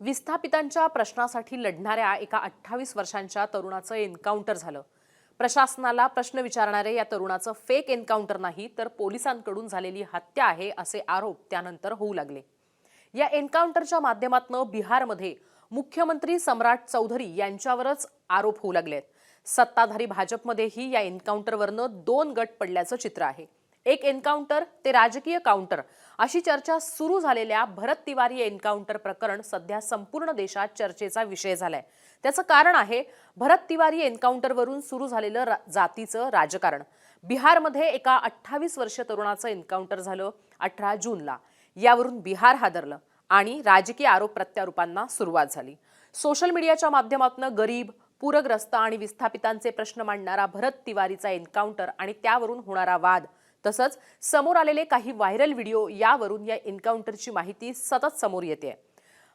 विस्थापितांच्या प्रश्नासाठी लढणाऱ्या एका 28 वर्षांच्या तरुणाचं एन्काउंटर झालं। प्रशासनाला प्रश्न विचारणारे या तरुणाचं फेक एन्काउंटर नाही तर पोलिसांकडून झालेली हत्या आहे असे आरोप त्यानंतर होऊ लागले। या एन्काउंटरच्या माध्यमातून बिहारमध्ये मुख्यमंत्री सम्राट चौधरी यांच्यावरच आरोप होऊ लागलेत। सत्ताधारी भाजपमध्येही या एन्काउंटरवरनं दोन गट पडल्याचं चित्र आहे। एक एन्काउंटर ते राजकीय काउंटर अशी चर्चा सुरू झालेल्या भरत तिवारी एन्काउंटर प्रकरण सध्या संपूर्ण देशात चर्चेचा विषय झालाय। त्याचं कारण आहे भरत तिवारी एन्काउंटरवरून सुरू झालेलं जातीचं राजकारण। बिहारमध्ये एका 28 वर्षीय तरुणाचं एन्काउंटर झालं 18 जूनला। यावरून बिहार हादरलं आणि राजकीय आरोप प्रत्यारोपांना सुरुवात झाली। सोशल मीडियाच्या माध्यमातून गरीब, पूरग्रस्त आणि विस्थापितांचे प्रश्न मांडणारा भरत तिवारीचा एन्काउंटर आणि त्यावरून होणारा वाद तसंच समोर आलेले काही व्हायरल व्हिडिओ यावरून या एन्काउंटरची माहिती सतत समोर येते।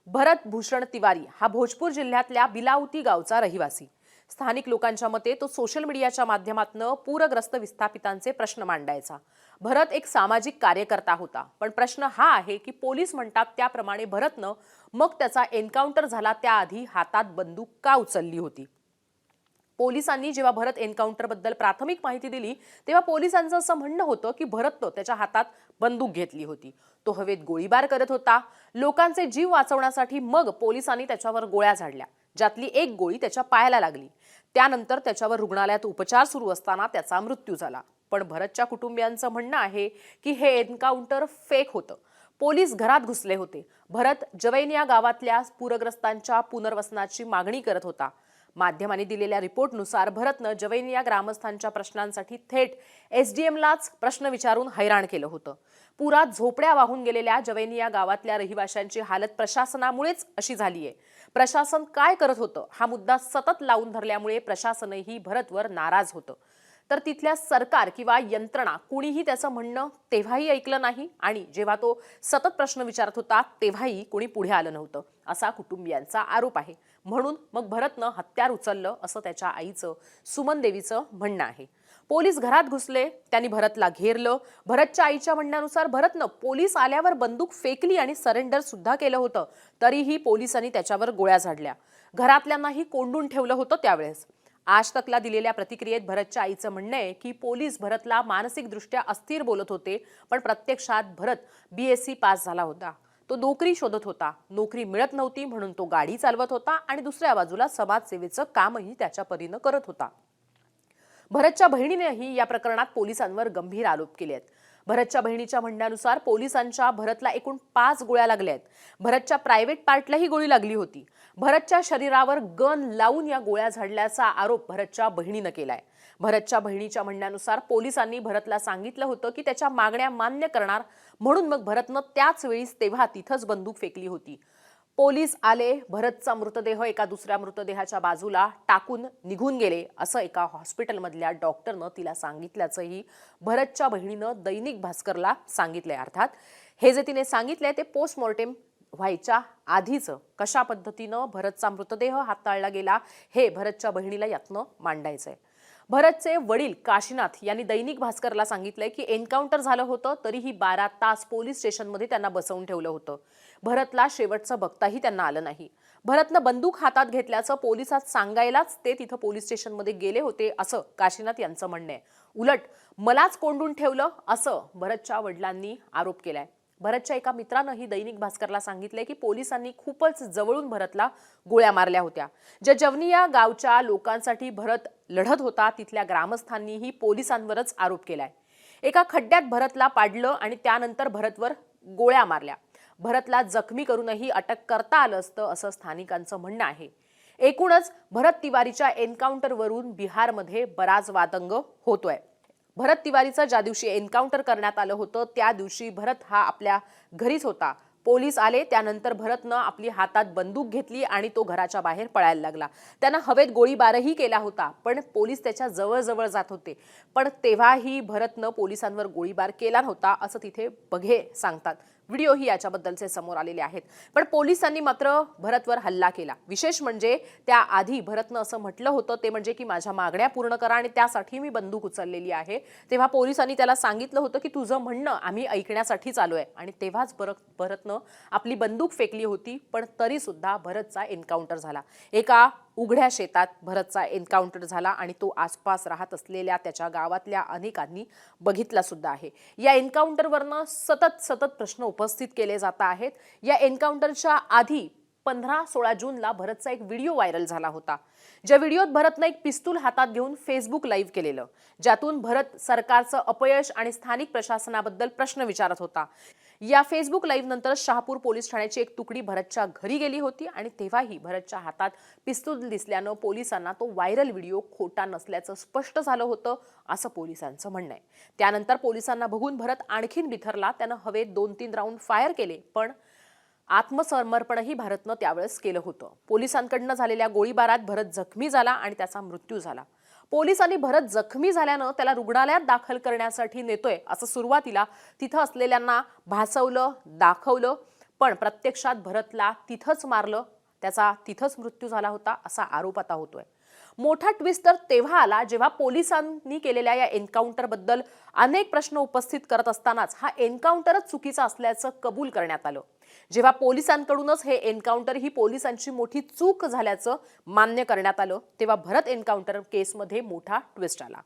भरत भूषण तिवारी हा भोजपुर जिल्ह्यातल्या बिलाउती गावचा रहिवासी। स्थानिक लोकांच्या मते तो सोशल मीडियाच्या माध्यमातून पूरग्रस्त विस्थापितांचे प्रश्न मांडायचा। भरत एक सामाजिक कार्यकर्ता होता, पण प्रश्न हा आहे की पोलीस म्हणतात त्याप्रमाणे भरतनं मग त्याचा एन्काउंटर झाला त्याआधी हातात बंदूक का उचलली होती। पोलिसांनी जेव्हा भरत एन्काउंटर बद्दल प्राथमिक माहिती दिली तेव्हा पोलिसांचं असं म्हणणं होतं की भरतनं त्याच्या हातात बंदूक घेतली होती। तो हवेत गोळीबार करत होता। लोकांचे जीव वाचवण्यासाठी मग पोलिसांनी त्याच्यावर गोळ्या झाडल्या, ज्यातली एक गोळी त्याच्या पायाला लागली। त्यानंतर त्याच्यावर रुग्णालयात उपचार सुरू असताना त्याचा मृत्यू झाला। पण भरतच्या कुटुंबियांचं म्हणणं आहे की हे एन्काउंटर फेक होतं। पोलीस घरात घुसले होते। भरत जवैनिया गावातल्या पूरग्रस्तांच्या पुनर्वसनाची मागणी करत होता। माध्यमांनी दिलेल्या रिपोर्टनुसार भरतनं जवैनिया ग्रामस्थांच्या प्रश्नांसाठी थेट एसडीएमलाच प्रश्न विचारून हैराण केलं होतं। पुरात झोपड्या वाहून गेलेल्या जवैनिया गावातल्या रहिवाशांची हालत प्रशासनामुळेच अशी झालीये। प्रशासन काय करत होतं हा मुद्दा सतत लावून धरल्यामुळे प्रशासनही भरतवर नाराज होतं। तर तिथल्या सरकार किंवा यंत्रणा कुणीही त्याचं म्हणणं तेव्हाही ऐकलं नाही आणि जेव्हा तो सतत प्रश्न विचारत होता तेव्हाही कुणी पुढे आलं नव्हतं असा कुटुंबियांचा आरोप आहे। म्हणून मग भरतनं हत्यार उचललं असं त्याच्या आईचं सुमन देवीचं म्हणणं आहे। पोलीस घरात घुसले, त्यांनी भरतला घेरलं। भरतच्या आईच्या म्हणण्यानुसार भरतनं पोलीस आल्यावर बंदूक फेकली आणि सरेंडर सुद्धा केलं होतं, तरीही पोलिसांनी त्याच्यावर गोळ्या झाडल्या। घरातल्यांनाही कोंडून ठेवलं होतं। त्यावेळेस आज तकला दिलेल्या प्रतिक्रियेत भरतच्या आईचं म्हणणं आहे की पोलीस भरतला मानसिकदृष्ट्या अस्थिर बोलत होते, पण प्रत्यक्षात भरत BSc पास झाला होता। तो नोकरी शोधत होता, नोकरी मिळत नव्हती म्हणून तो गाडी चालवत होता आणि दुसऱ्या बाजूला समाजसेवेचं कामही त्याच्या परीने करत होता। भरतच्या बहिणीनेही या प्रकरणात पोलिसांवर गंभीर आरोप केले आहेत। भरतच्या बहिणीच्या म्हणण्यानुसार पोलिसांच्या भरतला एकूण 5 गोळ्या लागल्या आहेत। भरतच्या प्रायव्हेट पार्टलाही गोळी लागली होती। भरतच्या शरीरावर गन लावून या गोळ्या झाडल्याचा आरोप भरतच्या बहिणीने केलाय। भरतच्या बहिणीच्या म्हणण्यानुसार पोलिसांनी भरतला सांगितलं होतं की त्याच्या मागण्या मान्य करणार, म्हणून मग भरतनं त्याच वेळी तेव्हा तिथंच बंदूक फेकली होती। पोलीस आले, भरतचा मृतदेह एका दुसऱ्या मृतदेहाच्या बाजूला टाकून निघून गेले असं एका हॉस्पिटलमधल्या डॉक्टरनं तिला सांगितल्याचंही भरतच्या बहिणीनं दैनिक भास्करला सांगितलंय। अर्थात हे जे तिने सांगितलंय ते पोस्टमॉर्टेम व्हायच्या आधीचं कशा पद्धतीनं भरतचा मृतदेह हाताळला गेला हे भरतच्या बहिणीला यातनं मांडायचंय। भरतचे वडील काशीनाथ यांनी दैनिक भास्करला सांगितलंय की एन्काउंटर झालं होतं तरीही 12 तास पोलीस स्टेशनमध्ये त्यांना बसवून ठेवलं होतं। भरतला शेवटचं बघताही त्यांना आलं नाही। भरतनं बंदूक हातात घेतल्याचं पोलिसात सांगायलाच ते तिथं पोलीस स्टेशनमध्ये गेले होते असं काशीनाथ यांचं म्हणणं आहे। उलट मलाच कोंडून ठेवलं असं भरतच्या वडिलांनी आरोप केलाय। भरतच्या एका मित्रानंही दैनिक भास्करला सांगितलंय की पोलिसांनी खूपच जवळून भरतला गोळ्या मारल्या होत्या। ज्या जवनिया गावच्या लोकांसाठी भरत लढत होता तिथल्या ग्रामस्थांनीही पोलिसांवरच आरोप केलाय। एका खड्ड्यात भरतला पाडलं आणि त्यानंतर भरतवर गोळ्या मारल्या। भरतला जखमी करूनही अटक करता आलं असतं असं स्थानिकांचं म्हणणं आहे। एकूणच भरत तिवारीच्या एन्काउंटरवरून बिहारमध्ये बराच वादंग होतोय। भरत तिवारीचं ज्या दिवशी एन्काउंटर करण्यात आलं होतं त्या दिवशी भरत हा आपल्या घरीच होता। पोलीस आले त्यानंतर भरतनं आपली हातात बंदूक घेतली आणि तो घराच्या बाहेर पळायला लागला। त्यानं हवेत गोळीबारही केला होता, पण पोलीस त्याच्या जवळ जात होते, पण तेव्हाही भरतनं पोलिसांवर गोळीबार केला नव्हता असं तिथे बघे सांगतात। व्हिडिओही याच्याबद्दलचे समोर आलेले आहेत। पण पोलिसांनी मात्र भरतवर हल्ला केला। विशेष म्हणजे त्याआधी भरतनं असं म्हटलं होतं ते म्हणजे की माझ्या मागण्या पूर्ण करा आणि त्यासाठी मी बंदूक उचललेली आहे। तेव्हा पोलिसांनी त्याला सांगितलं होतं की तुझं म्हणणं आम्ही ऐकण्यासाठीच आलोय आणि तेव्हाच भरतनं आपली बंदूक फेकली होती। पण तरी सुद्धा भरतचा एन्काउंटर झाला। एका उघड्या शेतात भरतचा एन्काउंटर झाला आणि तो आसपास राहत असलेल्या त्याच्या गावातल्या अनेकांनी बघितला सुद्धा आहे। या एन्काउंटरवरनं सतत प्रश्न उपस्थित केले जात आहेत। या एन्काउंटरच्या आधी 15-16 जूनला भरतचा एक व्हिडिओ व्हायरल झाला होता। ज्या व्हिडिओत भरतनं एक पिस्तूल हातात घेऊन फेसबुक लाईव्ह केलेलं, ज्यातून भरत सरकारचं अपयश आणि स्थानिक प्रशासनाबद्दल प्रश्न विचारत होता। या फेसबुक लाईव्ह नंतर शहापूर पोलीस ठाण्याची एक तुकडी भरतच्या घरी गेली होती आणि तेव्हाही भरतच्या हातात पिस्तूल दिसल्यानं पोलिसांना तो व्हायरल व्हिडिओ खोटा नसल्याचं स्पष्ट झालं होतं, असं पोलिसांचं म्हणणं आहे। त्यानंतर पोलिसांना बघून भरत आणखीन बिथरला। त्यानं हवेत 2-3 राऊंड फायर केले, पण आत्मसमर्पणही भारतनं त्यावेळेस केलं होतं। पोलिसांकडनं झालेल्या गोळीबारात भरत जखमी झाला आणि त्याचा मृत्यू झाला। पोलिसांनी भरत जखमी झाल्यानं त्याला रुग्णालयात दाखल करण्यासाठी नेतोय असं सुरुवातीला तिथं असलेल्यांना भासवलं, दाखवलं, पण प्रत्यक्षात भरतला तिथंच मारलं, त्याचा तिथंच मृत्यू झाला होता असा आरोप आता होतोय। मोठा ट्विस्ट तर तेव्हा आला जेव्हा पोलिसांनी केलेल्या या एन्काउंटर बद्दल अनेक प्रश्न उपस्थित करत असतानाच हा एन्काउंटरच चुकीचा असल्याचं कबूल करण्यात आलं। जेव्हा पोलिसांकडूनच हे एन्काउंटर ही पोलिसांची मोठी चूक झाल्याचं मान्य करण्यात आलं, तेव्हा भरत एन्काउंटर केसमध्ये मोठा ट्विस्ट आला।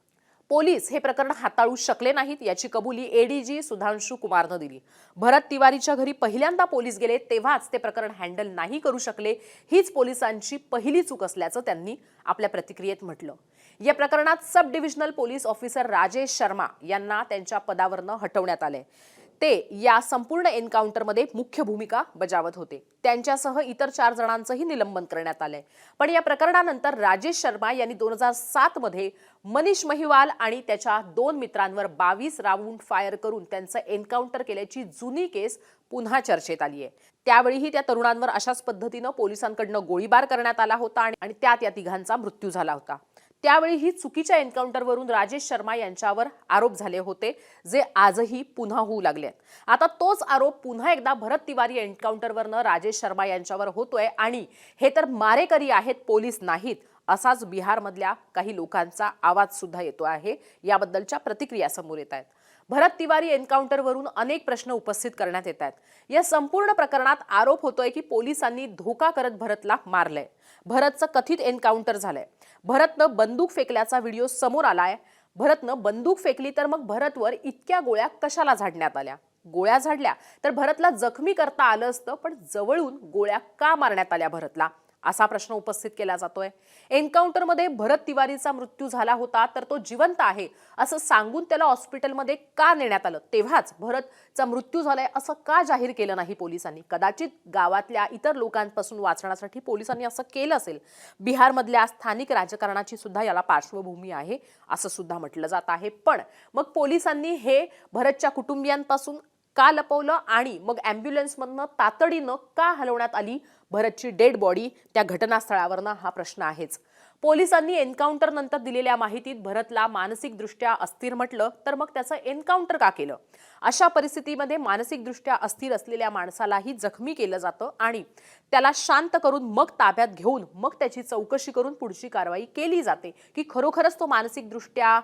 पोलीस हे प्रकरण हाताळू शकले नाहीत याची कबुली एडीजी सुधांशु कुमारनं दिली। भरत तिवारीच्या घरी पहिल्यांदा पोलीस गेले तेव्हाच ते प्रकरण हँडल नाही करू शकले, हीच पोलिसांची पहिली चूक असल्याचं त्यांनी आपल्या प्रतिक्रियेत म्हटलं। या प्रकरणात सब divisional police officer Rajesh Sharma यांना त्यांच्या पदावरनं हटवण्यात आले। ते या संपूर्ण एन्काउंटरमध्ये मुख्य भूमिका बजावत होते। त्यांच्यासह इतर 4 जणांचंही निलंबन करण्यात आलंय। पण या प्रकरणानंतर राजेश शर्मा यांनी 2007 मध्ये मनीष महिवाल आणि त्याच्या 2 मित्रांवर 22 राऊंड फायर करून त्यांचं एन्काउंटर केल्याची जुनी केस पुन्हा चर्चेत आली आहे। त्यावेळीही त्या तरुणांवर अशाच पद्धतीनं पोलिसांकडनं गोळीबार करण्यात आला होता आणि त्यात या तिघांचा मृत्यू झाला होता। त्यावेळी ही चुकीच्या एन्काउंटरवरून राजेश शर्मा यांच्यावर आरोप झाले होते, जे आजही पुन्हा होऊ लागलेत। आता तोच आरोप पुन्हा एकदा भरत तिवारी एन्काउंटरवरनं राजेश शर्मा यांच्यावर होतोय आणि हे तर मारेकरी आहेत, पोलीस नाहीत, असाच बिहारमधल्या काही लोकांचा आवाज सुद्धा येतो आहे। याबद्दलच्या प्रतिक्रिया समोर येत आहेत। भरत तिवारी एन्काउंटरवरून अनेक प्रश्न उपस्थित करण्यात येत आहेत। या संपूर्ण प्रकरणात आरोप होतोय की पोलिसांनी धोका करत भरतला मारलंय। भरतचं कथित एन्काउंटर झालंय। भरतनं बंदूक फेकल्याचा व्हिडिओ समोर आलाय। भरतनं बंदूक फेकली तर मग भरतवर इतक्या गोळ्या कशाला झाडण्यात आल्या? गोळ्या झाडल्या तर भरतला जखमी करता आलं असतं, पण जवळून गोळ्या का मारण्यात आल्या भरतला? असा प्रश्न उपस्थित केला जातोय। एन्काउंटरमध्ये भरत तिवारीचा मृत्यू झाला होता तर तो जिवंत आहे असं सांगून त्याला हॉस्पिटलमध्ये का नेण्यात आलं? तेव्हाच भरतचा मृत्यू झालाय असं का जाहीर केलं नाही पोलिसांनी? कदाचित गावातल्या इतर लोकांपासून वाचण्यासाठी पोलिसांनी असं केलं असेल। बिहारमधल्या स्थानिक राजकारणाची सुद्धा याला पार्श्वभूमी आहे असं सुद्धा म्हटलं जात आहे। पण मग पोलिसांनी हे भरतच्या कुटुंबियांपासून का लपवलं आणि मग ॲम्ब्युलन्समधनं तातडीनं का हलवण्यात आली भरतची डेड बॉडी त्या घटनास्थळावरनं? हा प्रश्न आहेच। पोलिसांनी एन्काउंटर नंतर दिलेल्या माहितीत भरतला मानसिकदृष्ट्या अस्थिर म्हटलं तर मग त्याचं एन्काउंटर का केलं? अशा परिस्थितीमध्ये मानसिकदृष्ट्या अस्थिर असलेल्या माणसालाही जखमी केलं जातं आणि त्याला शांत करून मग ताब्यात घेऊन मग त्याची चौकशी करून पुढची कारवाई केली जाते की खरोखरच तो मानसिकदृष्ट्या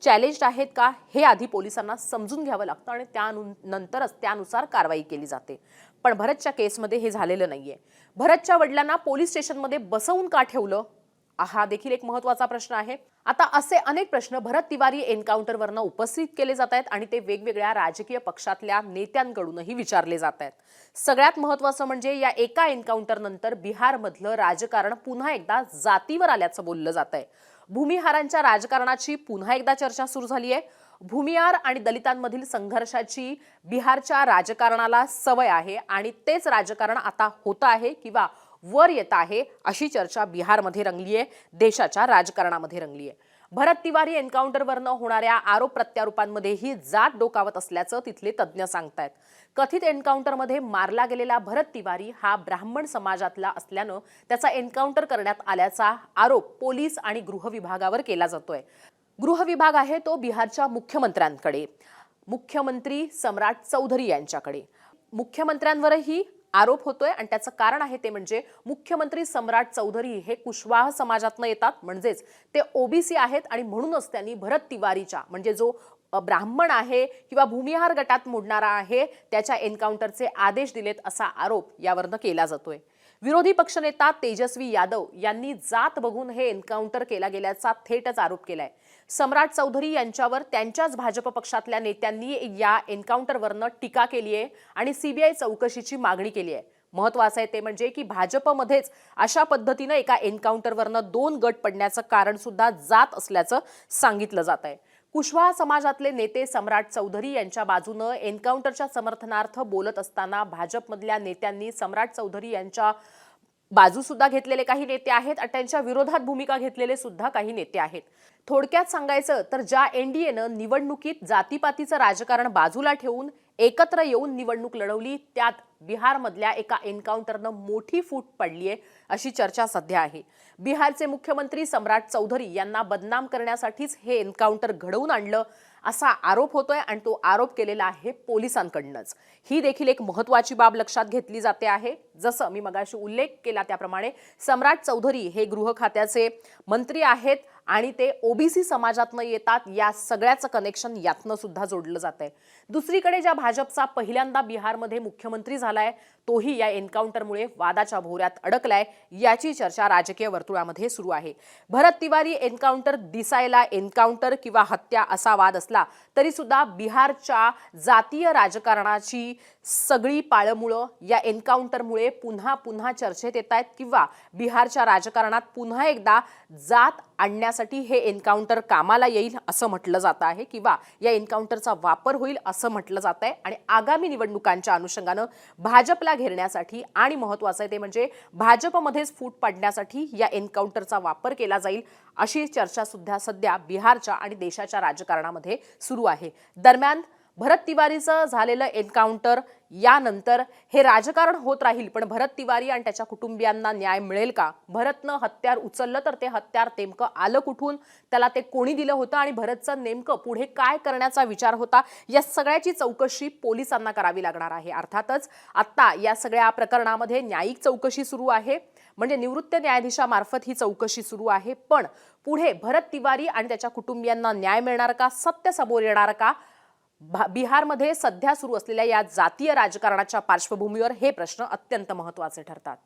चॅलेंज्ड आहेत का, हे आधी पोलिसांना समजून घ्यावं लागतं आणि त्यानंतरच त्यानुसार कारवाई केली जाते। पण भरतच्या केसमध्ये हे झालेलं नाहीये। भरतच्या वडिलांना पोलीस स्टेशनमध्ये बसवून का ठेवलं? हा देखील एक महत्त्वाचा प्रश्न आहे। आता असे अनेक प्रश्न भरत तिवारी एन्काउंटरवरनं उपस्थित केले जात आहेत आणि ते वेगवेगळ्या राजकीय पक्षातल्या नेत्यांकडूनही विचारले जात आहेत। सगळ्यात महत्त्वाचं म्हणजे या एका एन्काउंटरनंतर बिहारमधलं राजकारण पुन्हा एकदा जातीवर आल्याचं बोललं जात आहे। भूमिहारांच्या राजकारणाची पुन्हा एकदा चर्चा सुरू झाली आहे। भूमिहार आणि दलितांमधील संघर्षाची बिहारच्या राजकारणाला सवय आहे आणि तेच राजकारण आता होतं आहे किंवा वर येत आहे अशी चर्चा बिहारमध्ये रंगली आहे, देशाच्या राजकारणामध्ये रंगली आहे। भरत तिवारी एन्काउंटरवरनं होणाऱ्या आरोप प्रत्यारोपांमध्येही जात डोकावत असल्याचं तिथले तज्ज्ञ सांगतायत। कथित एन्काउंटरमध्ये मारला गेलेला भरत तिवारी हा ब्राह्मण समाजातला असल्यानं त्याचा एन्काउंटर करण्यात आल्याचा आरोप पोलीस आणि गृह विभागावर केला जातोय। गृह विभाग आहे तो बिहारच्या मुख्यमंत्र्यांकडे, मुख्यमंत्री सम्राट चौधरी यांच्याकडे। मुख्यमंत्र्यांवरही आरोप होतोय आणि त्याचं कारण आहे ते म्हणजे मुख्यमंत्री सम्राट चौधरी हे कुशवाह समाजातनं येतात, म्हणजेच ते ओबीसी आहेत आणि म्हणूनच त्यांनी भरत तिवारीच्या म्हणजे जो ब्राह्मण आहे किंवा भूमिहार गटात मोडणारा आहे त्याच्या एन्काउंटरचे आदेश दिलेत असा आरोप यावरनं केला जातोय। विरोधी पक्षनेता तेजस्वी यादव यांनी जात बघून हे एन्काउंटर केला गेल्याचा थेटच आरोप केलाय। सम्राट चौधरी यांच्यावर त्यांच्याच भाजप पक्षातल्या नेत्यांनी या एन्काउंटरवरनं टीका केली आहे आणि सीबीआय चौकशीची मागणी केली आहे। महत्त्वाचं आहे ते म्हणजे की भाजपमध्येच अशा पद्धतीने एका एन्काउंटरवरनं 2 गट पडण्याचं कारण सुद्धा जात असल्याचं सांगितलं जात आहे। कुशवाहा समाजातले नेते सम्राट चौधरी यांच्या बाजूनं एन्काउंटरच्या समर्थनार्थ बोलत असताना भाजपमधल्या नेत्यांनी सम्राट चौधरी यांच्या बाजू सुद्धा घेतलेले काही नेते आहेत आणि त्यांच्या विरोधात भूमिका घेतलेले सुद्धा काही नेते आहेत। थोडक्यात सांगायचं तर ज्या एनडीएनं निवडणुकीत जातीपातीचं राजकारण बाजूला ठेवून एकत्र येऊन निवडणूक लढवली त्यात बिहारमधल्या एका एन्काउंटरनं मोठी फूट पडली आहे अशी चर्चा सध्या आहे। बिहारचे मुख्यमंत्री सम्राट चौधरी यांना बदनाम करण्यासाठीच हे एन्काउंटर घडवून आणलं असा आरोप होतोय आणि तो आरोप केलेला आहे पोलिसांकडूनच। ही देखील एक महत्त्वाची बाब लक्षात घेतली जाते आहे। जसं मी मगाशी उल्लेख केला त्याप्रमाणे सम्राट चौधरी हे गृह खात्याचे मंत्री आहेत आणि ते ओबीसी समाजातनं येतात, या सगळ्याचं कनेक्शन यातनं सुद्धा जोडलं जात आहे। दुसरीकडे ज्या भाजपचा पहिल्यांदा बिहारमध्ये मुख्यमंत्री झालाय तोही या एन्काउंटरमुळे वादाच्या भोवऱ्यात अडकलाय, याची चर्चा राजकीय वर्तुळामध्ये सुरू आहे। भरत तिवारी एन्काउंटर दिसायला एन्काउंटर किंवा हत्या असा वाद असला तरी सुद्धा बिहारच्या जातीय राजकारणाची सगळी पाळमुळं या एन्काउंटरमुळे पुन्हा पुन्हा चर्चेत येत आहेत किंवा बिहारच्या राजकारणात पुन्हा एकदा जात आणण्यासाठी हे एन्काउंटर कामाला येईल असं म्हटलं जात आहे किंवा या एन्काउंटरचा वापर होईल असं म्हटलं जात आहे आणि आगामी निवडणुकांच्या अनुषंगानं भाजपला घेरण्यासाठी आणि महत्त्वाचं आहे ते म्हणजे भाजपमध्येच फूट पाडण्यासाठी या एन्काउंटरचा वापर केला जाईल अशी चर्चा सुद्धा सध्या बिहारच्या आणि देशाच्या राजकारणामध्ये सुरू आहे। दरम्यान भरत तिवारीचं झालेलं एन्काउंटर यानंतर हे राजकारण होत राहील, पण भरत तिवारी आणि त्याच्या कुटुंबियांना न्याय मिळेल का? भरतनं हत्यार उचललं तर ते हत्यार नेमकं आलं कुठून, त्याला ते कोणी दिलं होतं आणि भरतचं नेमकं पुढे काय करण्याचा विचार होता, या सगळ्याची चौकशी पोलिसांना करावी लागणार आहे। अर्थातच आता या सगळ्या प्रकरणामध्ये न्यायिक चौकशी सुरू आहे, म्हणजे निवृत्त न्यायाधीशामार्फत ही चौकशी सुरू आहे, पण पुढे भरत तिवारी आणि त्याच्या कुटुंबियांना न्याय मिळणार का, सत्य समोर येणार का, बिहारमध्ये सध्या सुरू असलेल्या या जातीय राजकारणाच्या पार्श्वभूमीवर हे प्रश्न अत्यंत महत्त्वाचे ठरतात।